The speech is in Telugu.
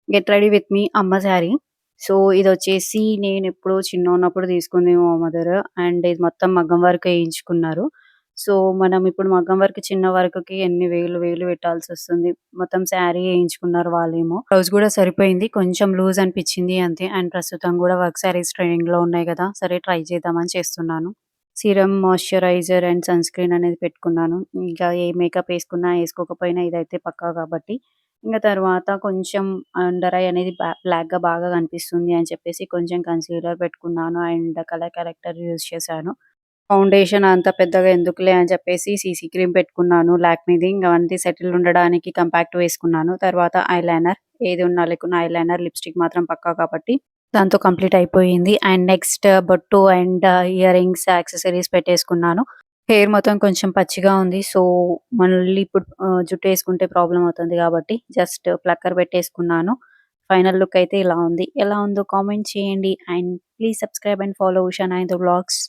గెట్ రెడీ విత్ మీ అమ్మ శారీ. సో, ఇదొచ్చేసి నేనెప్పుడో చిన్నగున్నప్పుడు తీసుకుంది మా మదర్. అండ్ ఇది మొత్తం మగ్గం వర్క్ ఏయించుకున్నారు. సో, మనం ఇప్పుడు మగ్గం వర్క్ చిన్న వర్క్‌కి ఎన్ని వేలు వేలు పెట్టాల్సొస్తుంది. మొత్తం శారీ ఏయించుకున్నారు వాళ్ళేమో. బ్లౌజ్ గూడా సరిపోయింది. కొంచెం లూజ్ అనిపిచ్చింది అంతే. అండ్ ప్రస్తుతం గూడా వర్క్ శారీస్ ట్రెండింగ్‌లో ఉన్నాయి గదా! సరే ట్రై చేద్దామని చేస్తున్నాను. Serum, moisturiser and sunscreen అనేది పెట్టుకున్నాను. ఇంకా ఏ మేకప్ ఏసుకున్నా, ఏసుకోకపోయినా ఇదైతే పక్కా కాబట్టి, ఇంగ తర్వాత కొంచెం అండర్ ఐ అనేది బ్లాక్‌గా బాగా కనిపిస్తుంది అని చెప్పేసి కొంచెం కన్సీలర్ పెట్టుకున్నాను. అండ్ కలర్ కరెక్టర్ యూజ్ చేశాను. ఫౌండేషన్ అంత పెద్దగా ఎందుకులే అని చెప్పేసి సీసీ క్రీమ్ పెట్టుకున్నాను లాక్మీది. ఇంక అంతే సెటిల్ ఉండడానికి కంపాక్ట్ వేసుకున్నాను. తర్వాత ఐలైనర్ ఏది ఉన్నా లేకున్నా ఐలైనర్, లిప్‌స్టిక్ మాత్రం పక్కా కాబట్టి దాంతో కంప్లీట్ అయిపోయింది. అండ్ నెక్స్ట్ బొట్టు అండ్ ఇయర్ రింగ్స్, యాక్సెసరీస్ పెట్టేసుకున్నాను. హెయిర్ మొత్తం కొంచెం పచ్చిగా ఉంది. సో, మళ్ళీ ఇప్పుడు జుట్టేసుకుంటే ప్రాబ్లమ్ అవుతుంది కాబట్టి జస్ట్ ప్లక్కర్ పెట్టేసుకున్నాను. ఫైనల్ లుక్ అయితే ఇలా ఉంది. ఎలా ఉందో కామెంట్ చేయండి. And please subscribe and follow Usha 9 vlogs.